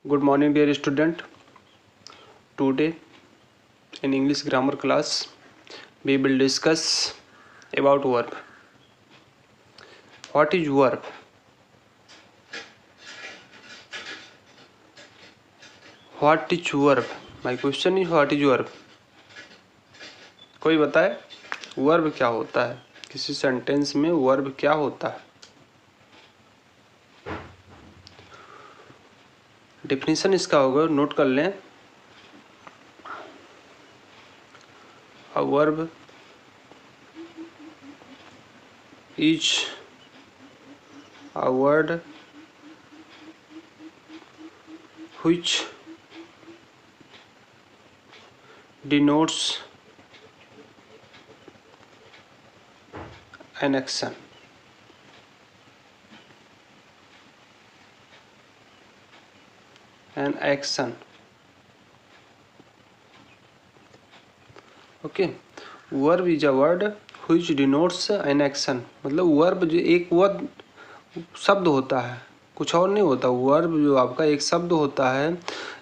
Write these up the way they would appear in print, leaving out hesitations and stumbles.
Good morning, dear student. Today, in English grammar class, we will discuss about verb. What is verb? What is verb? My question is what is verb? कोई बताए verb क्या होता है? किसी sentence में verb क्या होता है? डेफिनेशन इसका होगा, नोट कर लें. A verb is a word which denotes an action. An action. Okay. Verb is a word which denotes an action. मतलब वर्ब जो एक वर्ड शब्द होता है, कुछ और नहीं होता. वर्ब जो आपका एक शब्द होता है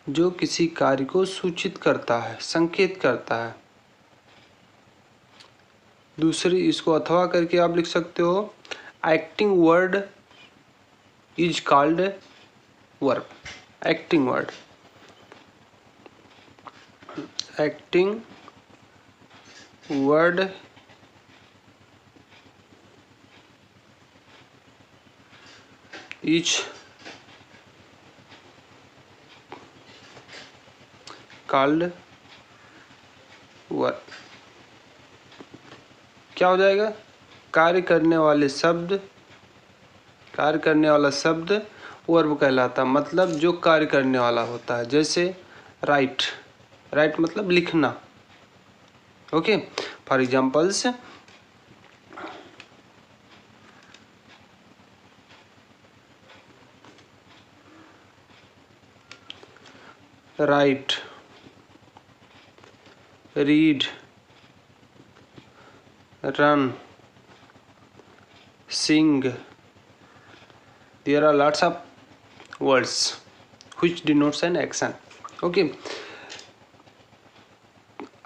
जो किसी कार्य को सूचित करता है, संकेत करता है. दूसरी इसको अथवा करके आप लिख सकते हो. Acting word is called verb. Acting word. Acting word is called verb. क्या हो जाएगा? कार्य करने वाले शब्द, कार्य करने वाला शब्द वर्ब कहलाता. मतलब जो कार्य करने वाला होता है. जैसे राइट. राइट मतलब लिखना. Okay. For examples, right, read, run, sing. There are lots of words which denotes an action. Okay.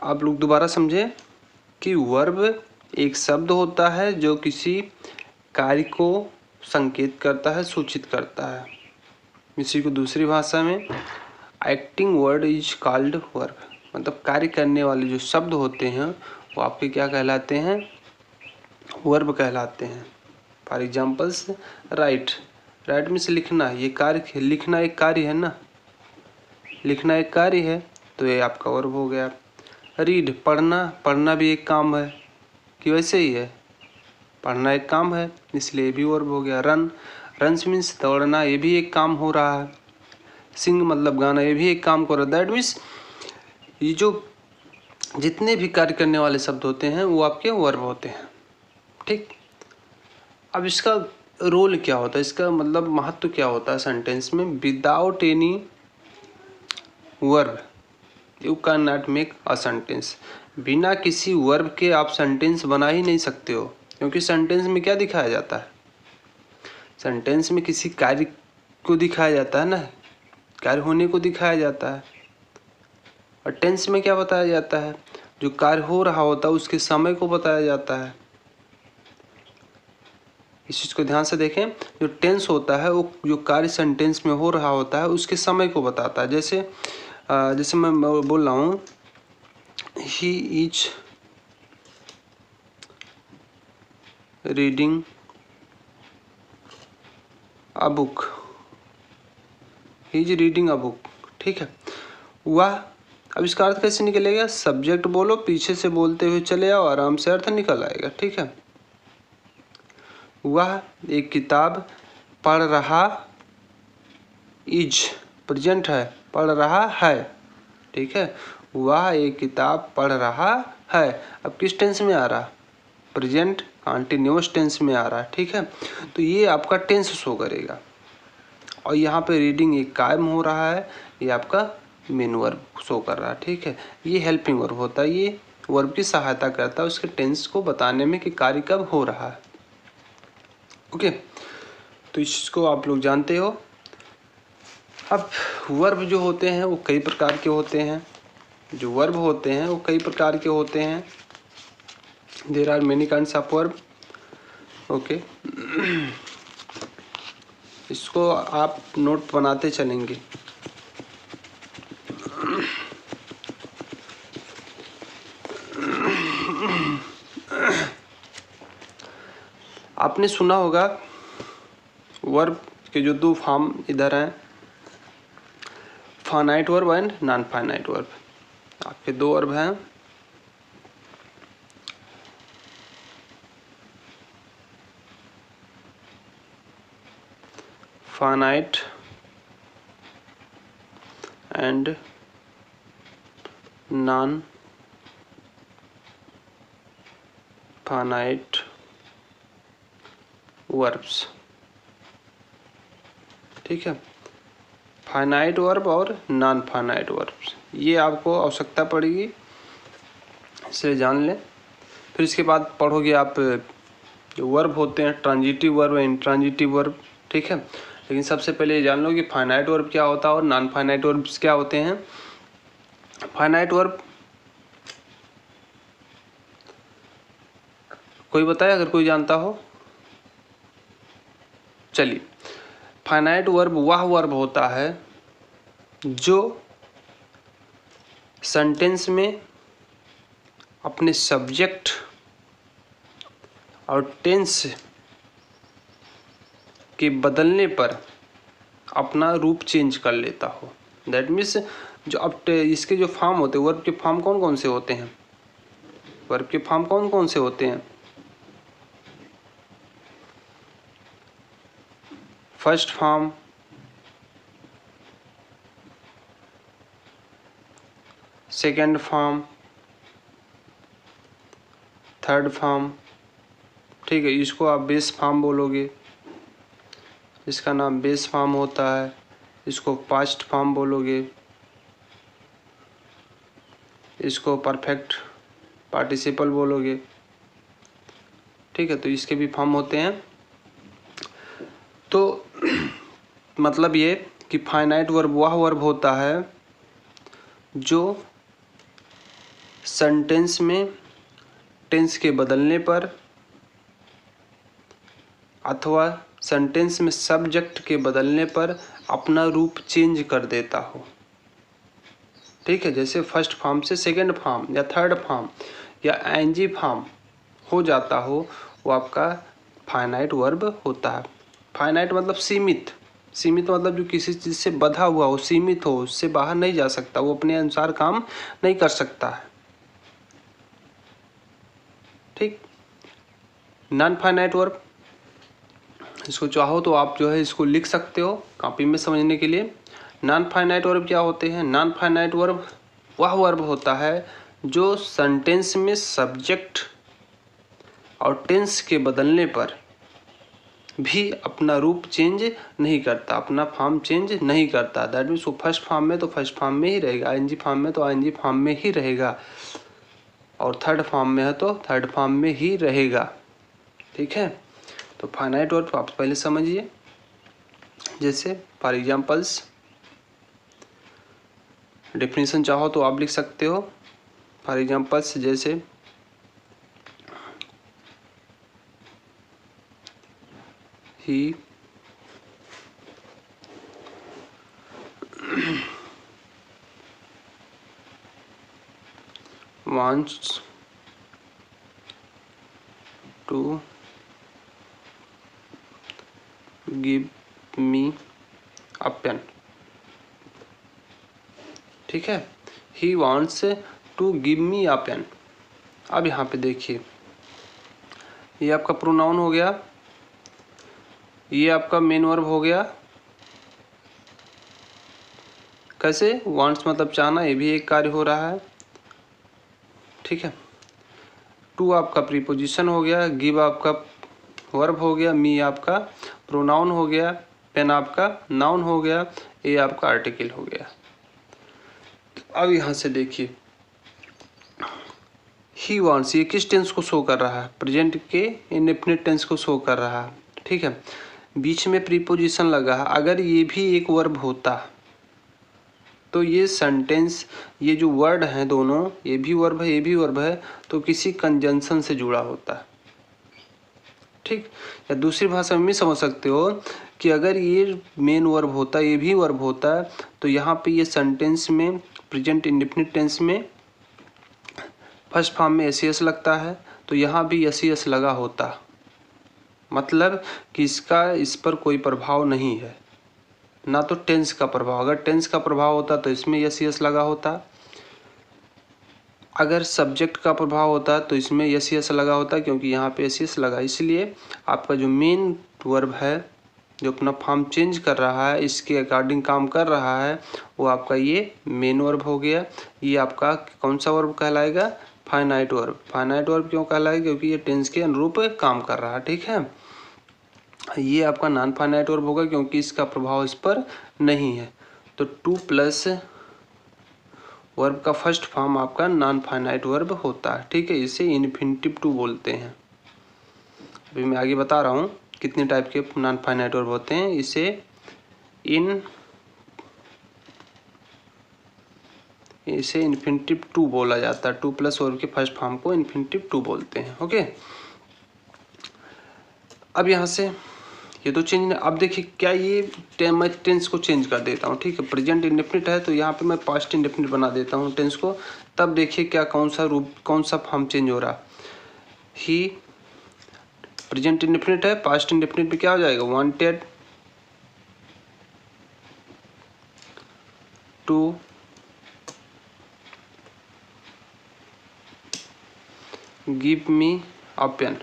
आप लोग दोबारा समझे कि वर्ब एक शब्द होता है जो किसी कार्य को संकेत करता है, सूचित करता है. इसी को दूसरी भाषा में acting word is called verb. मतलब कार्य करने वाले जो शब्द होते हैं वो आपके क्या कहलाते हैं? वर्ब कहलाते हैं. For examples, right. Right means लिखना. ये कार्य, लिखना एक कार्य है ना. लिखना एक कार्य है तो ये आपका वर्ब हो गया. रीड पढ़ना. पढ़ना भी एक काम है कि वैसे ही है. पढ़ना एक काम है इसलिए भी वर्ब हो गया. रन. रन्स मीन्स दौड़ना. ये भी एक काम हो रहा है. सिंग मतलब गाना. ये भी एक काम कर रहा है. दैट मीन्स ये जो जितने भी कार्य करने वाले शब्द होते हैं वो आपके वर्ब होते हैं. ठीक. अब इसका रोल क्या होता है? इसका मतलब महत्व क्या होता है सेंटेंस में? Without any verb you can not make a sentence. बिना किसी वर्ब के आप सेंटेंस बना ही नहीं सकते हो. क्योंकि सेंटेंस में क्या दिखाया जाता है? सेंटेंस में किसी कार्य को दिखाया जाता है ना. कार्य होने को दिखाया जाता है. और टेंस में क्या बताया जाता है? जो कार्य हो रहा होता है उसके समय को बताया जाता है. इस चीज़ को ध्यान से देखें. जो टेंस होता है वो जो कार्य सेंटेंस में हो रहा होता है उसके समय को बताता है. जैसे मैं बोल रहा हूँ he is reading a book. He is reading a book. ठीक है. वह. अब इसका अर्थ कैसे निकलेगा? सब्जेक्ट बोलो, पीछे से बोलते हुए चले आओ, आराम से अर्थ निकल आएगा. ठीक है. वह एक किताब पढ़ रहा. इज प्रेजेंट है. पढ़ रहा है. ठीक है. वह एक किताब पढ़ रहा है. अब किस टेंस में आ रहा? प्रेजेंट कंटिन्यूअस टेंस में आ रहा है. ठीक है. तो ये आपका टेंस शो करेगा. और यहाँ पे रीडिंग एक कायम हो रहा है. ये आपका मेन वर्ब शो कर रहा है. ठीक है. ये हेल्पिंग वर्ब होता है. ये वर्ब की सहायता करता है उसके टेंस को बताने में कि कार्य कब हो रहा है. ओके. तो इसको आप लोग जानते हो. अब वर्ब जो होते हैं वो कई प्रकार के होते हैं, जो वर्ब होते हैं वो कई प्रकार के होते हैं। There are many kinds of verb. Okay, इसको आप नोट बनाते चलेंगे। आपने सुना होगा वर्ब के जो दो फॉर्म इधर हैं, finite verb and non finite verb. आपके दो वर्ब हैं, finite and non finite verbs. ठीक है, फाइनाइट वर्ब और नॉन फाइनाइट वर्ब्स, ये आपको आवश्यकता पड़ेगी, इसलिए जान लें। फिर इसके बाद पढ़ोगे आप जो वर्ब होते हैं, ट्रांजिटिव वर्ब, इंट्रांजिटिव वर्ब। ठीक है, लेकिन सबसे पहले ये जान लो कि फाइनाइट वर्ब क्या होता है और नॉन फाइनाइट वर्ब्स क्या होते हैं। फाइनाइट वर्ब कोई बताए अगर कोई जानता हो? चलिए, फाइनाइट वर्ब वह वर्ब होता है जो सेंटेंस में अपने सब्जेक्ट और टेंस के बदलने पर अपना रूप चेंज कर लेता हो। दैट मीन्स जो अब इसके जो फॉर्म होते हैं, वर्ब के फॉर्म कौन कौन से होते हैं? वर्ब के फॉर्म कौन कौन से होते हैं? First form, second form, third form. ठीक है, इसको आप बेस फॉर्म बोलोगे, इसका नाम बेस फॉर्म होता है। इसको पास्ट फॉर्म बोलोगे, इसको परफेक्ट पार्टिसिपल बोलोगे। ठीक है, तो इसके भी फॉर्म होते हैं। तो मतलब ये कि फाइनाइट वर्ब वह वर्ब होता है जो सेंटेंस में टेंस के बदलने पर अथवा सेंटेंस में सब्जेक्ट के बदलने पर अपना रूप चेंज कर देता हो। ठीक है, जैसे फर्स्ट फॉर्म से सेकंड फॉर्म या थर्ड फॉर्म या एनजी फॉर्म हो जाता हो, वो आपका फाइनाइट वर्ब होता है। फाइनाइट मतलब सीमित, सीमित मतलब जो किसी चीज़ से बंधा हुआ हो, सीमित हो, उससे बाहर नहीं जा सकता, वो अपने अनुसार काम नहीं कर सकता है। ठीक, नॉन फाइनाइट वर्ब, इसको चाहो तो आप जो है इसको लिख सकते हो कॉपी में समझने के लिए। नॉन फाइनाइट वर्ब क्या होते हैं? नॉन फाइनाइट वर्ब वह वर्ब होता है जो सेंटेंस में सब्जेक्ट और टेंस के बदलने पर भी अपना रूप चेंज नहीं करता, अपना फॉर्म चेंज नहीं करता। दैट मीन्स वो फर्स्ट फॉर्म में तो फर्स्ट फॉर्म में ही रहेगा, आईएनजी फॉर्म में तो आईएनजी फॉर्म में ही रहेगा, और थर्ड फॉर्म में है तो थर्ड फॉर्म में ही रहेगा। ठीक है, तो फाइनाइट वर्ब आप पहले समझिए। जैसे फॉर एग्जाम्पल्स, डेफिनेशन चाहो तो आप लिख सकते हो। फॉर एग्जाम्पल्स जैसे ही wants to give me a pen। ठीक है, he wants to give me a pen। अब यहाँ पे देखिए, ये आपका प्रोनाउन हो गया, ये आपका मेन वर्ब हो गया। कैसे? वांट्स मतलब चाहना, ये भी एक कार्य हो रहा है। ठीक है, टू आपका प्रीपोजिशन हो गया, गिव आपका वर्ब हो गया, मी आपका प्रोनाउन हो गया, पेन आपका नाउन हो गया, ये आपका आर्टिकल हो गया। अब यहाँ से देखिए, ही वांट्स ये किस टेंस को शो कर रहा है? प्रेजेंट के इंडेफिनिट टेंस को शो कर रहा है। ठीक है, बीच में प्रीपोजिशन लगा है। अगर ये भी एक वर्ब होता तो ये सेंटेंस, ये जो वर्ड हैं दोनों, ये भी वर्ब है ये भी वर्ब है, तो किसी कंजंक्शन से जुड़ा होता है। ठीक, या दूसरी भाषा में भी समझ सकते हो कि अगर ये मेन वर्ब होता, ये भी वर्ब होता, तो यहाँ पे ये सेंटेंस में प्रेजेंट इंडेफिनिट टेंस में फर्स्ट फॉर्म में एस लगता है, तो यहाँ भी एस लगा होता, मतलब कि इसका इस पर कोई प्रभाव नहीं है, ना तो टेंस का प्रभाव। अगर टेंस का प्रभाव होता तो इसमें एस लगा होता, अगर सब्जेक्ट का प्रभाव होता तो इसमें एस लगा होता, क्योंकि यहाँ पे एस लगा। इसलिए आपका जो मेन वर्ब है जो अपना फॉर्म चेंज कर रहा है, इसके अकॉर्डिंग काम कर रहा है, वो आपका ये मेन वर्ब हो गया। ये आपका कौन सा वर्ब कहलाएगा? Finite verb. फाइनाइट वर्ब क्यों कहलाएगा? क्योंकि ये टेंस के अनुरूप काम कर रहा है। ठीक है, ये आपका नॉन फाइनाइट वर्ब होगा क्योंकि इसका प्रभाव इस पर नहीं है। तो टू प्लस वर्ब का फर्स्ट फॉर्म आपका नॉन फाइनाइट वर्ब होता है। ठीक है, इसे इन्फिनिटिव टू बोलते हैं। अभी मैं आगे बता रहा हूँ कितने टाइप के नॉन फाइनाइट वर्ब होते हैं। इसे इन्फिनिटिव टू बोला जाता है। टू प्लस वर्ब के फर्स्ट फॉर्म को इन्फिनिटिव टू बोलते हैं। ओके, अब यहाँ से ये तो चेंज, अब देखिए क्या ये मैं टेंस को चेंज कर देता हूँ। ठीक है, प्रेजेंट इंडेफिनिट है तो यहाँ पे मैं पास्ट इंडेफिनिट बना देता हूँ टेंस को। तब देखिए क्या कौन सा रूप, कौन सा फॉर्म चेंज हो रहा। ही प्रेजेंट इंडेफिनिट है, पास्ट इंडेफिनिट में क्या हो जाएगा? Wanted to give me a pen.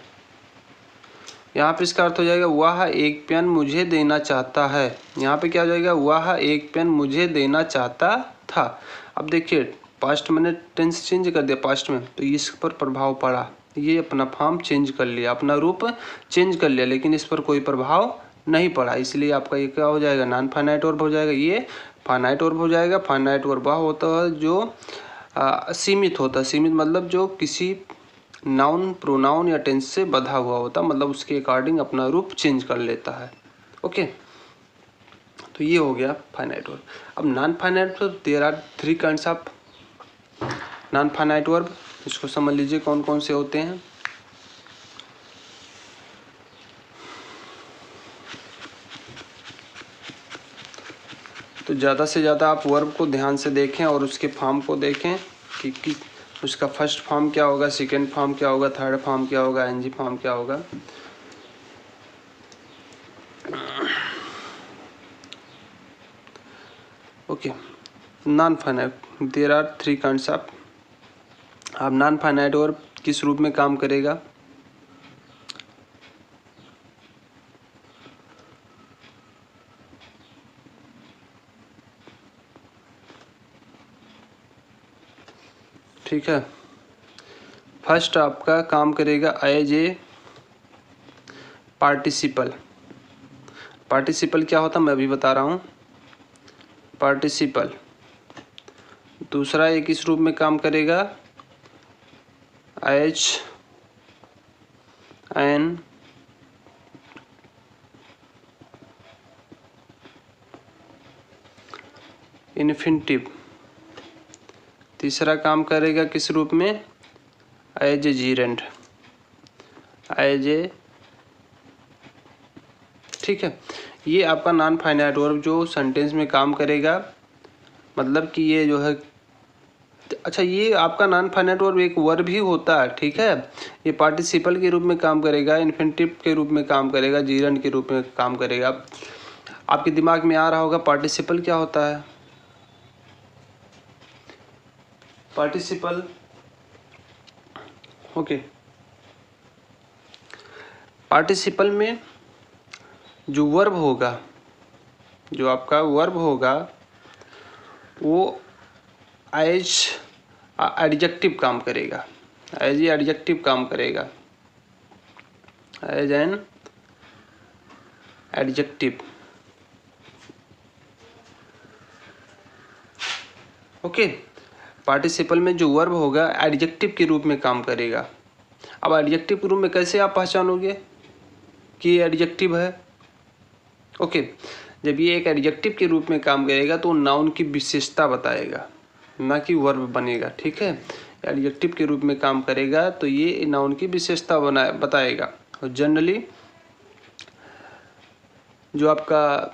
यहाँ पे इसका अर्थ हो जाएगा वह एक पेन मुझे देना चाहता है। यहाँ पे क्या हो जाएगा? वह एक पेन मुझे देना चाहता था। अब देखिए पास्ट मैंने टेंस चेंज कर दिया पास्ट में, तो इस पर प्रभाव पड़ा, ये अपना फॉर्म चेंज कर लिया, अपना रूप चेंज कर लिया, लेकिन इस पर कोई प्रभाव नहीं पड़ा। इसलिए आपका ये क्या हो जाएगा? नॉन फाइनाइट वर्ब हो जाएगा। ये फाइनाइट वर्ब हो जाएगा। फाइनाइट वर्ब वह होता है जो सीमित होता है। सीमित मतलब जो किसी नाउन, प्रोनाउन या टेंस से बधा हुआ होता, मतलब उसके अकॉर्डिंग अपना रूप चेंज कर लेता है। ओके, तो ये हो गया फाइनाइट वर्ब। अब non finite verb, there are three kinds of non finite verb. इसको समझ लीजिए कौन कौन से होते हैं। तो ज़्यादा से ज़्यादा आप वर्ब को ध्यान से देखें और उसके फॉर्म को देखें कि उसका फर्स्ट फॉर्म क्या होगा, सेकेंड फॉर्म क्या होगा, थर्ड फॉर्म क्या होगा, एनजी फॉर्म क्या होगा। Okay, non finite, there are three kinds of. अब नॉन फाइनाइट वर्ब किस रूप में काम करेगा? ठीक है, फर्स्ट आपका काम करेगा एज ए पार्टिसिपल। पार्टिसिपल क्या होता मैं अभी बता रहा हूँ। पार्टिसिपल दूसरा एक इस रूप में काम करेगा एज एन इन्फिनिटिव। तीसरा काम करेगा किस रूप में? As a gerund, as a. ठीक है, ये आपका नॉन फाइनाइट वर्ब जो सेंटेंस में काम करेगा, मतलब कि ये जो है, अच्छा ये आपका नॉन फाइनाइट वर्ब एक वर्ब ही होता है। ठीक है, ये पार्टिसिपल के रूप में काम करेगा, इन्फिनिटिव के रूप में काम करेगा, जीरेंड के रूप में काम करेगा। आपके दिमाग में आ रहा होगा पार्टिसिपल क्या होता है। पार्टिसिपल, ओके, पार्टिसिपल में जो वर्ब होगा, जो आपका वर्ब होगा वो एज एडजेक्टिव काम करेगा, एज ए एडजेक्टिव काम करेगा, as an adjective. Okay, participle में जो वर्ब होगा एडजेक्टिव के रूप में काम करेगा। अब एडजेक्टिव के रूप में कैसे आप पहचानोगे कि ये एडजेक्टिव है? ओके, जब ये एक एडजेक्टिव के रूप में काम करेगा तो नाउन की विशेषता बताएगा, ना कि वर्ब बनेगा। ठीक है, एडजेक्टिव के रूप में काम करेगा तो ये नाउन की विशेषता बताएगा। और जनरली जो आपका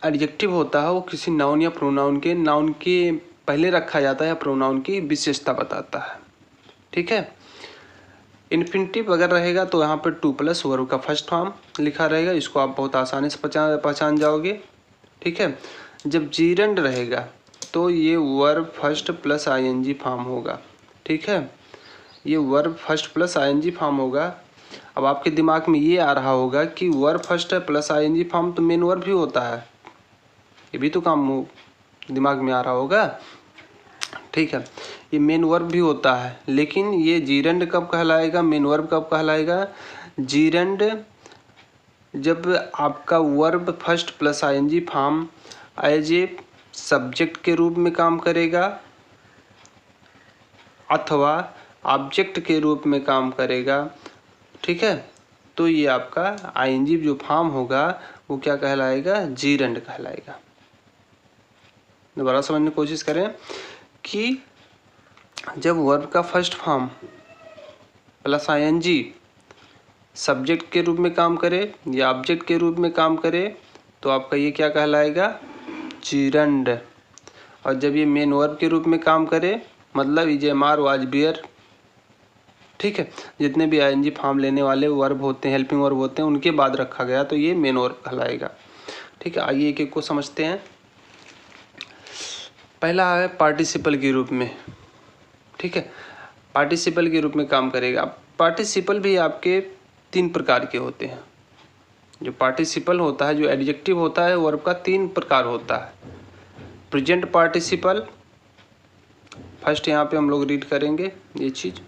एडजेक्टिव होता है वो किसी नाउन या प्रोनाउन के पहले रखा जाता है या प्रोनाउन की विशेषता बताता है। ठीक है, इन्फिनिटिव अगर रहेगा तो यहाँ पर टू प्लस वर्ब का फर्स्ट फॉर्म लिखा रहेगा, इसको आप बहुत आसानी से पहचान जाओगे। ठीक है, जब जीरंड रहेगा तो ये verb first plus ING form होगा। ठीक है, ये verb first plus ING form होगा। अब आपके दिमाग में ये आ रहा होगा कि verb first plus ING form तो मेन वर्ब ही होता है, ये भी तो काम दिमाग में आ रहा होगा। ठीक है, ये मेन वर्ब भी होता है, लेकिन ये जीरंड कब कहलाएगा, मेन वर्ब कब कहलाएगा? जीरंड जब आपका verb first plus ING form as a subject के रूप में काम करेगा अथवा ऑब्जेक्ट के रूप में काम करेगा। ठीक है, तो ये आपका आईएनजी जो फॉर्म होगा वो क्या कहलाएगा? जीरंड कहलाएगा। दोबारा समझने की कोशिश करें कि जब वर्ब का first form plus ING subject के रूप में काम करे या ऑब्जेक्ट के रूप में काम करे तो आपका ये क्या कहलाएगा? जीरंड। और जब ये मेन वर्ब के रूप में काम करे, मतलब is am are was were, ठीक है, जितने भी आईएनजी फॉर्म लेने वाले वर्ब होते हैं, हेल्पिंग वर्ब होते हैं, उनके बाद रखा गया तो ये मेन वर्ब कहलाएगा। ठीक है, आइए एक एक को समझते हैं। पहला है पार्टिसिपल के रूप में। ठीक है, पार्टिसिपल के रूप में काम करेगा। पार्टिसिपल भी आपके 3 प्रकार के होते हैं। जो पार्टिसिपल होता है, जो एडजेक्टिव होता है, वर्ब का 3 प्रकार होता है। प्रेजेंट पार्टिसिपल, फर्स्ट यहाँ पे हम लोग रीड करेंगे ये चीज।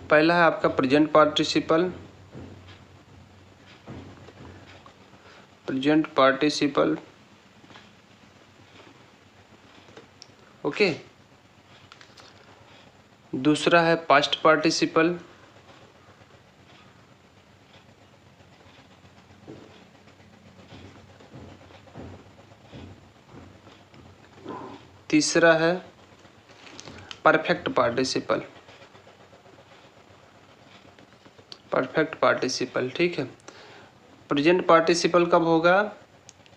पहला है आपका present participle. Present participle, okay. दूसरा है पास्ट पार्टिसिपल। तीसरा है परफेक्ट पार्टिसिपल। परफेक्ट पार्टिसिपल, ठीक है। प्रेजेंट पार्टिसिपल कब होगा?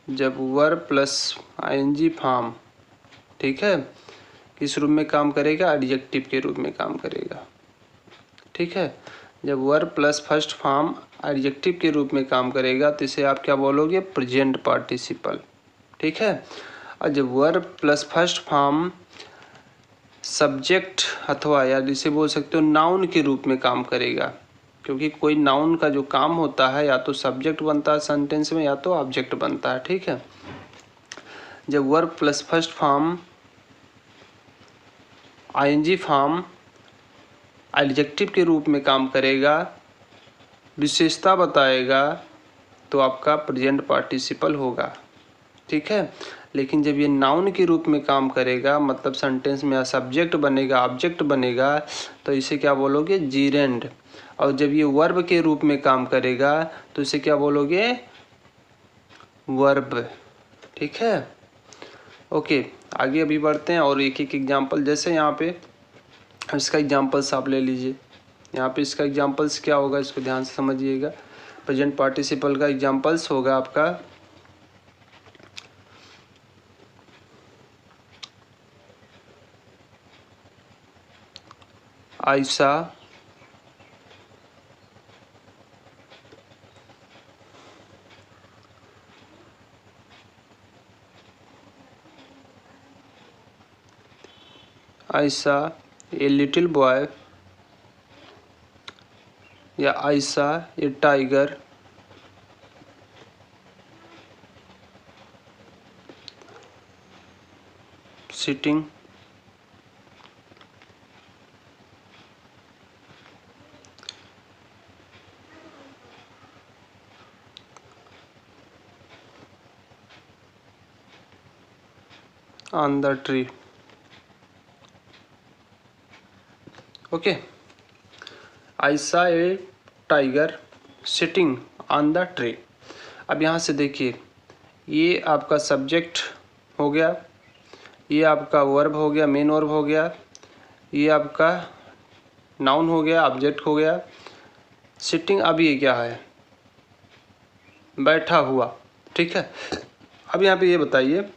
जब वर्ब प्लस आईएनजी फॉर्म, ठीक है, किस रूप में काम करेगा? एडजेक्टिव के रूप में काम करेगा। ठीक है, जब verb plus first form adjective के रूप में काम करेगा तो इसे आप क्या बोलोगे? Present participle. ठीक है, और जब verb plus first form subject अथवा या जिसे बोल सकते हो नाउन के रूप में काम करेगा, क्योंकि कोई नाउन का जो काम होता है या तो सब्जेक्ट बनता है सेंटेंस में या तो ऑब्जेक्ट बनता है। ठीक है, जब verb plus first form ING form adjective के रूप में काम करेगा, विशेषता बताएगा, तो आपका प्रेजेंट पार्टिसिपल होगा। ठीक है, लेकिन जब ये नाउन के रूप में काम करेगा, मतलब सेंटेंस में या सब्जेक्ट बनेगा, ऑब्जेक्ट बनेगा, तो इसे क्या बोलोगे? जीरेंड। और जब ये वर्ब के रूप में काम करेगा तो इसे क्या बोलोगे? वर्ब। ठीक है, ओके। आगे अभी बढ़ते हैं और एक एक एग्जाम्पल, जैसे यहाँ पे इसका एग्जाम्पल्स आप ले लीजिए। यहाँ पे इसका एग्जाम्पल्स क्या होगा, इसको ध्यान से समझिएगा। प्रेजेंट पार्टिसिपल का एग्जाम्पल्स होगा आपका I saw I saw a little boy, या I saw a tiger, sitting on the tree. Okay, I saw a tiger sitting on the tree। अब यहाँ से देखिए, ये आपका सब्जेक्ट हो गया, ये आपका वर्ब हो गया, मेन वर्ब हो गया, ये आपका नाउन हो गया, ऑब्जेक्ट हो गया। सिटिंग, अब ये क्या है, बैठा हुआ, ठीक है। अब यहाँ पे ये बताइए,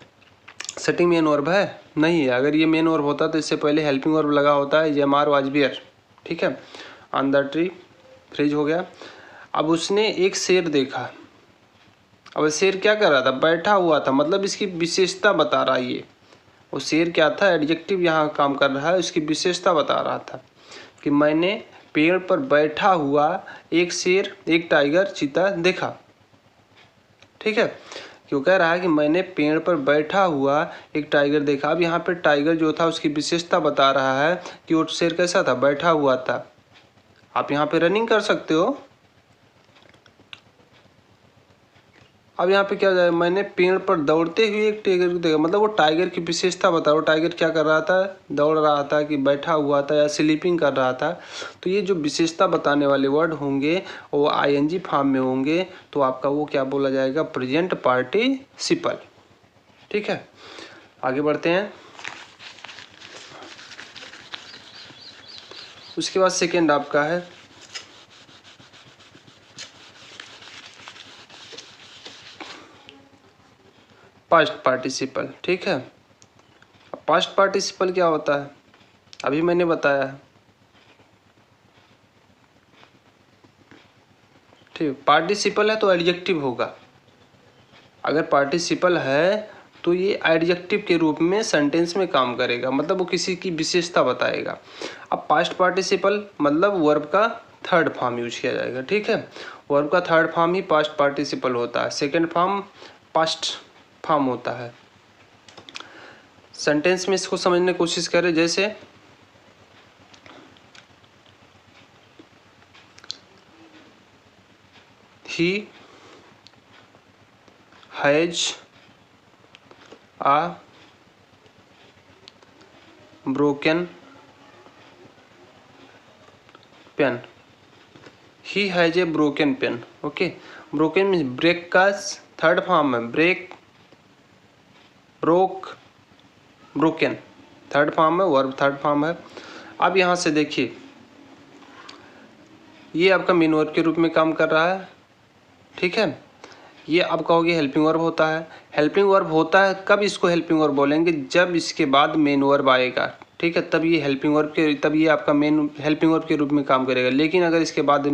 सिटिंग मेन वर्ब है? नहीं है। अगर ये मेन वर्ब होता तो इससे पहले हेल्पिंग वर्ब लगा होता है, एमआर वाज बियर, ठीक है। ऑन द ट्री, फ्रिज हो गया। अब उसने एक शेर देखा। अब शेर क्या कर रहा था, बैठा हुआ था, मतलब इसकी विशेषता बता रहा है ये। वो शेर क्या था, एडजेक्टिव यहाँ काम कर रहा है, उसकी विशेषता बता रहा था कि मैंने पेड़ पर बैठा हुआ एक शेर, एक टाइगर, चीता देखा, ठीक है। क्यों कह रहा है कि मैंने पेड़ पर बैठा हुआ एक टाइगर देखा। अब यहाँ पे टाइगर जो था उसकी विशेषता बता रहा है कि वो शेर कैसा था, बैठा हुआ था। आप यहाँ पे रनिंग कर सकते हो। अब यहाँ पे क्या हो जाए, मैंने पेड़ पर दौड़ते हुए एक टाइगर को देखा, मतलब वो टाइगर की विशेषता बता, वो टाइगर क्या कर रहा था, दौड़ रहा था कि बैठा हुआ था या स्लीपिंग कर रहा था। तो ये जो विशेषता बताने वाले वर्ड होंगे वो आईएनजी फॉर्म में होंगे, तो आपका वो क्या बोला जाएगा, प्रेजेंट पार्टिसिपल, ठीक है। आगे बढ़ते हैं। उसके बाद सेकेंड आपका है पास्ट पार्टिसिपल, ठीक है। पास्ट पार्टिसिपल क्या होता है, अभी मैंने बताया है, ठीक। पार्टिसिपल है तो एडजेक्टिव होगा। अगर पार्टिसिपल है तो ये एडजेक्टिव के रूप में सेंटेंस में काम करेगा, मतलब वो किसी की विशेषता बताएगा। अब पास्ट पार्टिसिपल मतलब वर्ब का थर्ड फॉर्म यूज किया जाएगा, ठीक है। वर्ब का थर्ड फॉर्म ही पास्ट पार्टिसिपल होता है, सेकेंड फॉर्म पास्ट फॉर्म होता है। सेंटेंस में इसको समझने की कोशिश करें, जैसे he has a broken pen. He has a broken pen. Okay, broken means break का थर्ड फॉर्म है, break, broke, broken, third form है, वर्ब थर्ड फॉर्म है। अब यहाँ से देखिए, ये आपका मेन वर्ब के रूप में काम कर रहा है, ठीक है। ये आप कहोगे हेल्पिंग वर्ब होता है। हेल्पिंग वर्ब होता है कब इसको हेल्पिंग वर्ब बोलेंगे, जब इसके बाद मेन वर्ब आएगा, ठीक है, तब ये हेल्पिंग वर्ब के, तब ये आपका मेन हेल्पिंग वर्ब के रूप में काम करेगा। लेकिन अगर इसके बाद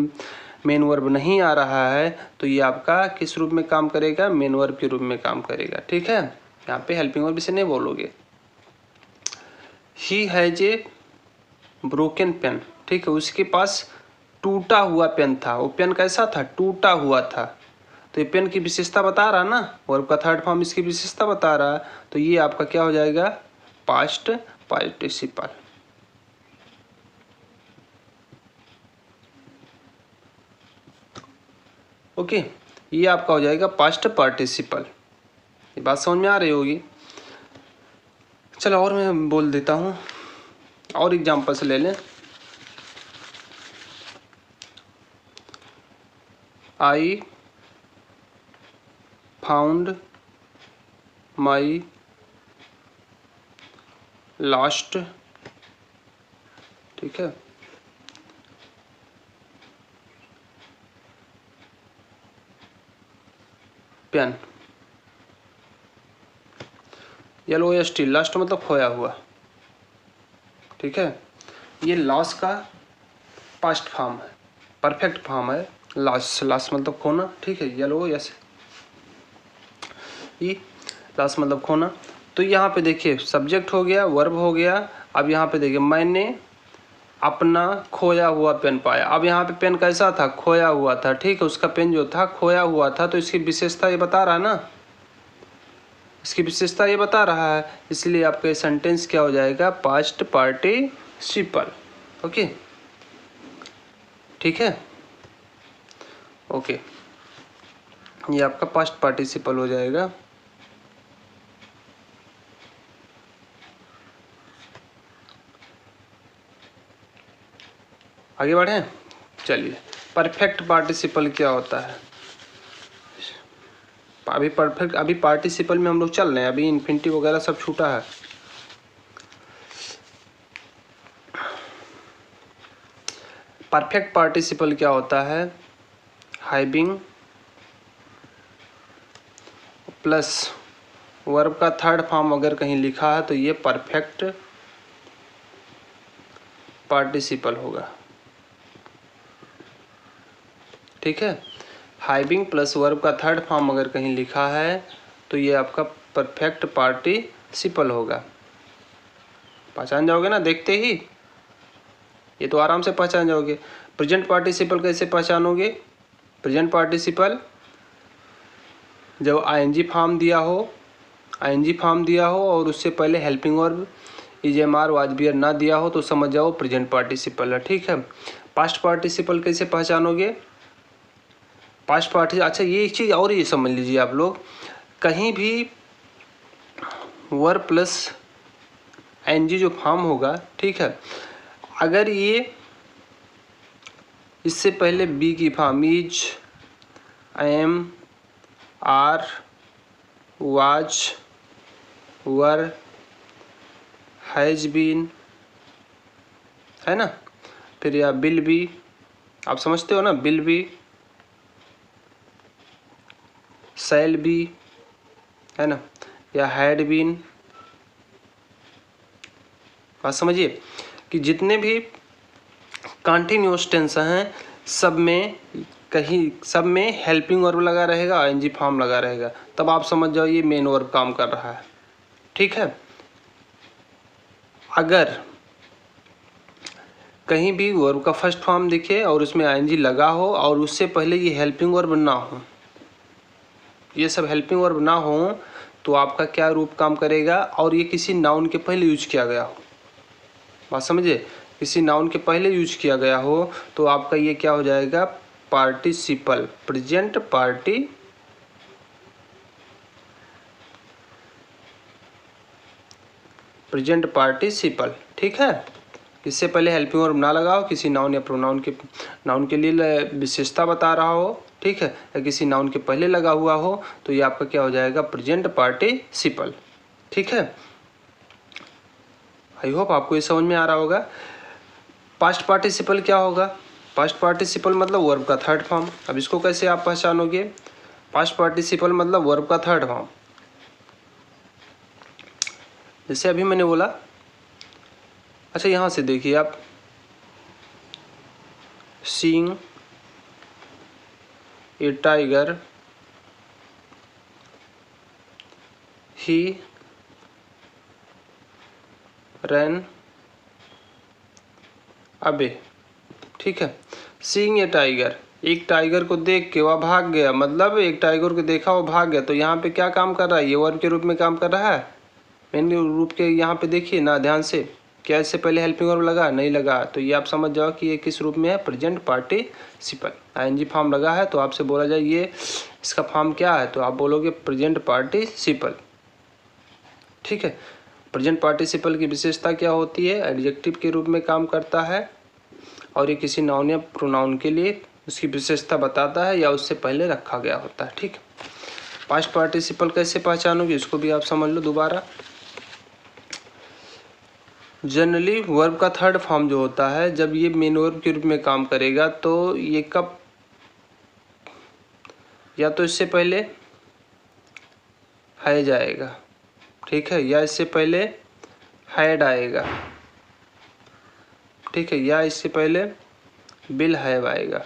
मेन वर्ब नहीं आ रहा है तो ये आपका किस रूप में काम करेगा, मेन वर्ब के रूप में काम करेगा, ठीक है। यहाँ पे हेल्पिंग वर्ब इसे नहीं बोलोगे। He has a broken pen, ठीक है, उसके पास टूटा हुआ पेन था। वो पेन कैसा था, टूटा हुआ था। तो ये पेन की विशेषता बता रहा ना, वर्ब का थर्ड फॉर्म इसकी विशेषता बता रहा है, तो ये आपका क्या हो जाएगा, पास्ट पार्टिसिपल। ओके, ये आपका हो जाएगा पास्ट पार्टिसिपल। ये बात समझ में आ रही होगी। चलो और मैं बोल देता हूँ, और एग्जांपल से ले लें। आई फाउंड माई लास्ट, ठीक है, पेन। LOST, लास्ट मतलब खोया हुआ, ठीक है। ये लॉस का पास्ट फॉर्म है, परफेक्ट फॉर्म है लॉस। लॉस मतलब खोना, ठीक है। LOS, ये लॉस मतलब खोना। तो यहाँ पे देखिए सब्जेक्ट हो गया, वर्ब हो गया। अब यहाँ पे देखिए मैंने अपना खोया हुआ पेन पाया। अब यहाँ पे पेन कैसा था, खोया हुआ था, ठीक है। उसका पेन जो था खोया हुआ था, तो इसकी विशेषता ये बता रहा है ना, इसकी विशेषता ये बता रहा है, इसलिए आपका सेंटेंस क्या हो जाएगा, पास्ट पार्टिसिपल। ओके, ठीक है, ओके, ये आपका पास्ट पार्टिसिपल हो जाएगा। आगे बढ़ें, चलिए। परफेक्ट पार्टिसिपल क्या होता है, अभी परफेक्ट, अभी पार्टिसिपल में हम लोग चल रहे हैं, अभी इन्फिनिटिव वगैरह सब छूटा है। परफेक्ट पार्टिसिपल क्या होता है? हैविंग प्लस वर्ब का थर्ड फॉर्म अगर कहीं लिखा है तो ये परफेक्ट पार्टिसिपल होगा। ठीक है, हैविंग प्लस वर्ब का थर्ड फॉर्म अगर कहीं लिखा है तो ये आपका परफेक्ट पार्टिसिपल होगा। पहचान जाओगे ना देखते ही, ये तो आराम से पहचान जाओगे। प्रेजेंट पार्टिसिपल कैसे पहचानोगे? प्रेजेंट पार्टिसिपल जब आईएनजी फॉर्म दिया हो, आईएनजी फॉर्म दिया हो और उससे पहले helping verb is am are was were ना दिया हो तो समझ जाओ प्रेजेंट पार्टिसिपल है। ठीक है, पास्ट पार्टिसिपल कैसे पहचानोगे? पास्ट पार्टिसिपल, अच्छा ये एक चीज़ और ये समझ लीजिए आप लोग, कहीं भी वर्ब प्लस एनजी जो फॉर्म होगा, ठीक है, अगर ये इससे पहले बी की form is, am, are, was, were, has been, है ना, फिर या बिल बी, आप समझते हो ना, बिल बी, शैल बी, है ना, या हैड बीन। बात समझिए कि जितने भी कंटिन्यूअस टेंस हैं सब में कहीं, सब में हेल्पिंग वर्ब लगा रहेगा, आईएनजी फॉर्म लगा रहेगा, तब आप समझ जाओ ये मेन वर्ब काम कर रहा है। ठीक है, अगर कहीं भी वर्ब का फर्स्ट फॉर्म दिखे और उसमें आईएनजी लगा हो और उससे पहले ये हेल्पिंग वर्ब ना हो, ये सब हेल्पिंग वर्ब ना हो, तो आपका क्या रूप काम करेगा? और ये किसी नाउन के पहले यूज किया गया हो, बात समझिए, किसी नाउन के पहले यूज किया गया हो तो आपका ये क्या हो जाएगा? Participle, present participle. ठीक है, इससे पहले हेल्पिंग वर्ब ना लगा हो, किसी नाउन या प्रोनाउन के, नाउन के लिए विशेषता बता रहा हो, ठीक है, या किसी नाउन के पहले लगा हुआ हो तो ये आपका क्या हो जाएगा? Present participle. ठीक है, आई होप आपको ये समझ में आ रहा होगा। पास्ट पार्टिसिपल क्या होगा? पास्ट पार्टिसिपल मतलब वर्ब का थर्ड फॉर्म। अब इसको कैसे आप पहचानोगे? पास्ट पार्टिसिपल मतलब वर्ब का थर्ड फॉर्म। जैसे अभी मैंने बोला, अच्छा यहाँ से देखिए आप, सीइंग ए टाइगर, ही रैन अबे। ठीक है, सीइंग ए टाइगर, एक टाइगर को देख के वह भाग गया, मतलब एक टाइगर को देखा वो भाग गया, तो यहाँ पे क्या काम कर रहा है? ये वर्ब के रूप में काम कर रहा है। मेन रूप के यहाँ पे देखिए ना ध्यान से, क्या इससे पहले हेल्पिंग वर्ब लगा? नहीं लगा, तो ये आप समझ जाओ कि ये किस रूप में है? Present participle. आईएनजी फॉर्म लगा है तो आपसे बोला जाए ये इसका फॉर्म क्या है, तो आप बोलोगे प्रेजेंट पार्टिसिपल। ठीक है, प्रेजेंट पार्टिसिपल की विशेषता क्या होती है? एडजेक्टिव के रूप में काम करता है और ये किसी नाउन या प्रोनाउन के लिए उसकी विशेषता बताता है या उससे पहले रखा गया होता है। ठीक, पास्ट पार्टिसिपल कैसे पहचानोगे इसको भी आप समझ लो दोबारा। जनरली वर्ब का थर्ड फॉर्म जो होता है, जब ये मेन वर्ब के रूप में काम करेगा तो ये कब, या तो इससे पहले हैज आएगा, ठीक है, या इससे पहले हैड आएगा, ठीक है, या इससे पहले बिल हैव आएगा।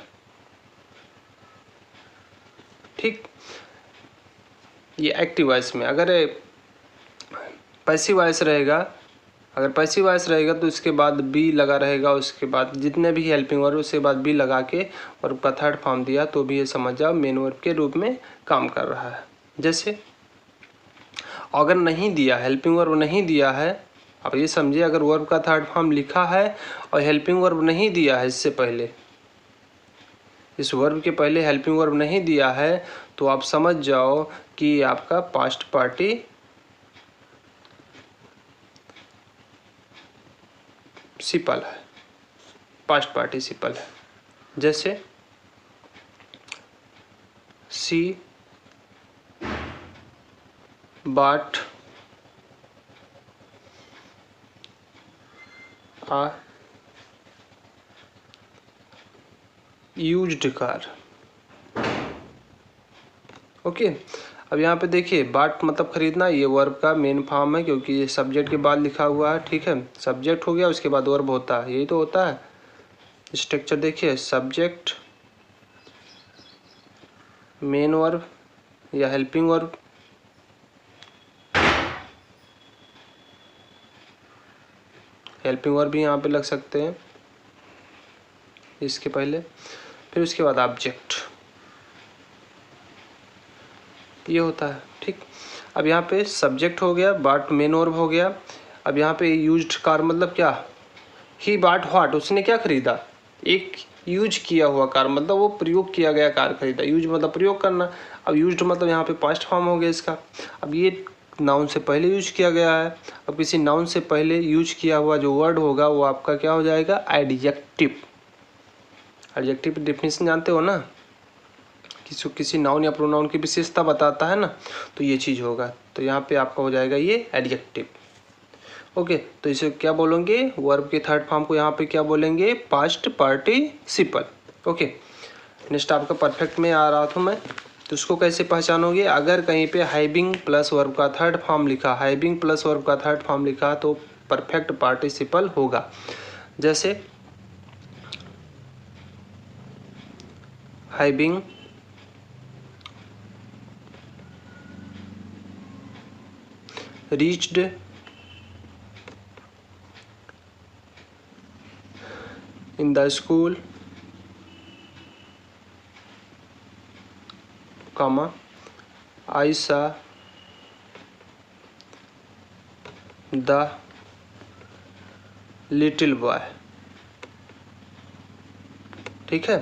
ठीक, ये एक्टिव वॉइस में। अगर पैसिव वॉइस रहेगा, अगर पैसिव वॉइस रहेगा तो इसके बाद बी लगा रहेगा, उसके बाद जितने भी हेल्पिंग वर्ब उसके बाद बी लगा के वर्ब का थर्ड फॉर्म दिया तो भी ये समझ जाओ मेन वर्ब के रूप में काम कर रहा है। जैसे अगर नहीं दिया, हेल्पिंग वर्ब नहीं दिया है, अब ये समझिए, अगर वर्ब का थर्ड फॉर्म लिखा है और हेल्पिंग वर्ब नहीं दिया है, इससे पहले इस वर्ब के पहले हेल्पिंग वर्ब नहीं दिया है, तो आप समझ जाओ कि आपका पास्ट पार्टिसिपल है, पास्ट पार्टिसिपल है। जैसे सी bought a used car। Okay, अब यहाँ पे देखिए बाट मतलब खरीदना, ये वर्ब का मेन फॉर्म है क्योंकि ये सब्जेक्ट के बाद लिखा हुआ है। ठीक है, सब्जेक्ट हो गया, उसके बाद वर्ब होता है, यही तो होता है। स्ट्रक्चर देखिए, सब्जेक्ट, मेन वर्ब या हेल्पिंग वर्ब, हेल्पिंग वर्ब भी यहाँ पे लग सकते हैं इसके पहले, फिर उसके बाद ऑब्जेक्ट, ये होता है। ठीक, अब यहाँ पे सब्जेक्ट हो गया, बाट मेन वर्ब हो गया। अब यहाँ पे यूज्ड कार मतलब क्या, ही बाट व्हाट, उसने क्या खरीदा, एक यूज किया हुआ कार, मतलब वो प्रयोग किया गया कार खरीदा। यूज मतलब प्रयोग करना, अब यूज्ड मतलब यहाँ पे पास्ट फॉर्म हो गया इसका। अब ये नाउन से पहले यूज किया गया है। अब किसी नाउन से पहले यूज किया हुआ जो वर्ड होगा वो आपका क्या हो जाएगा, एडजेक्टिव। एडजेक्टिव डेफिनेशन जानते हो ना, किसी नाउन या प्रोनाउन की विशेषता बताता है ना, तो ये चीज़ होगा। तो यहाँ पे आपका हो जाएगा ये एडजेक्टिव। ओके, तो इसे क्या बोलेंगे, वर्ब के थर्ड फॉर्म को यहाँ पे क्या बोलेंगे, पास्ट पार्टिसिपल। ओके, नेक्स्ट आपका परफेक्ट में आ रहा था मैं, तो उसको कैसे पहचानोगे, अगर कहीं पे हैविंग प्लस वर्ब का थर्ड फॉर्म लिखा, हैविंग प्लस वर्ब का थर्ड फॉर्म लिखा तो परफेक्ट पार्टिसिपल होगा। जैसे having reached in the school, comma, I saw the little boy। ठीक है,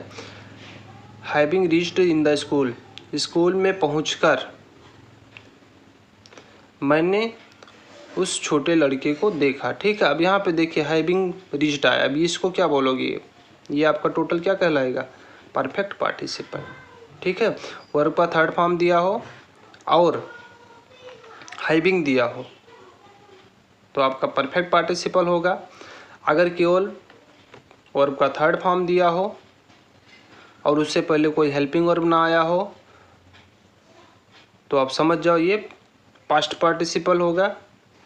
having reached in the school, school में पहुंचकर मैंने उस छोटे लड़के को देखा। ठीक है, अब यहाँ पे देखिए हैविंग रीच्ड आया, अब इसको क्या बोलोगे, ये आपका टोटल क्या कहलाएगा, परफेक्ट पार्टिसिपल। ठीक है, वर्ब का थर्ड फॉर्म दिया हो और हैविंग दिया हो तो आपका परफेक्ट पार्टिसिपल होगा। अगर केवल वर्ब का थर्ड फॉर्म दिया हो और उससे पहले कोई हेल्पिंग वर्ब ना आया हो तो आप समझ जाओ ये पास्ट पार्टिसिपल होगा।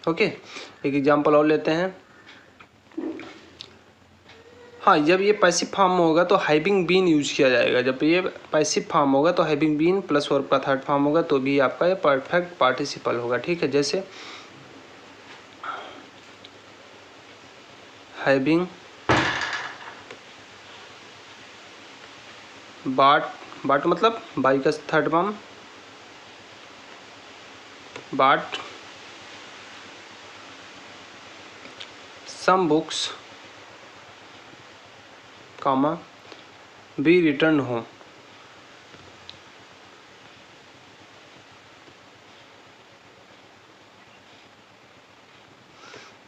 ओके, एक एग्जांपल और लेते हैं। हाँ, जब ये पैसिव फॉर्म में होगा तो हैविंग बीन यूज किया जाएगा। जब ये पैसिव फॉर्म होगा तो हैविंग बीन प्लस वर्ब का थर्ड फॉर्म होगा तो भी आपका ये परफेक्ट पार्टिसिपल होगा। ठीक है, जैसे हैविंग बाट मतलब बाई का थर्ड फॉर्म, बाट some books, comma, be returned home।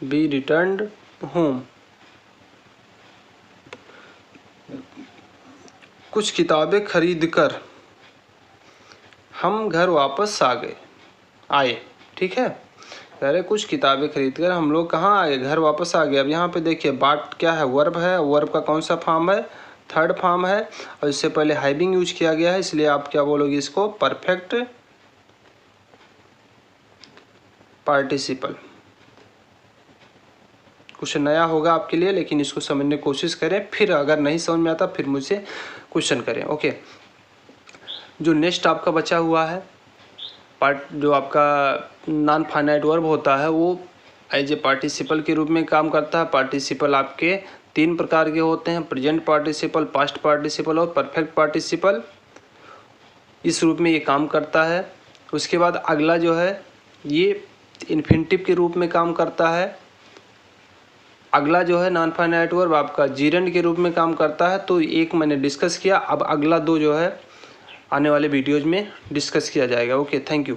be returned home, कुछ किताबें खरीद कर हम घर वापस आए। ठीक है, अरे कुछ किताबें खरीद कर हम लोग कहाँ आए, घर वापस आ गए। अब यहाँ पे देखिए बाट क्या है, वर्ब है, वर्ब का कौन सा फॉर्म है, थर्ड फॉर्म है और इससे पहले हैविंग यूज किया गया है, इसलिए आप क्या बोलोगे इसको, परफेक्ट पार्टिसिपल। कुछ नया होगा आपके लिए, लेकिन इसको समझने की कोशिश करें, फिर अगर नहीं समझ में आता फिर मुझसे क्वेश्चन करें। ओके, जो नेक्स्ट आपका बचा हुआ है पार्ट, जो आपका नॉन फाइनाइट वर्ब होता है वो एज ए पार्टिसिपल के रूप में काम करता है। पार्टिसिपल आपके तीन प्रकार के होते हैं, प्रेजेंट पार्टिसिपल, पास्ट पार्टिसिपल और परफेक्ट पार्टिसिपल। इस रूप में ये काम करता है। उसके बाद अगला जो है ये इन्फिनिटिव के रूप में काम करता है। अगला जो है नॉन फाइनाइट वर्ब आपका जीरेंड के रूप में काम करता है। तो एक मैंने डिस्कस किया, अब अगला दो जो है आने वाले वीडियोज में डिस्कस किया जाएगा। Okay, thank you.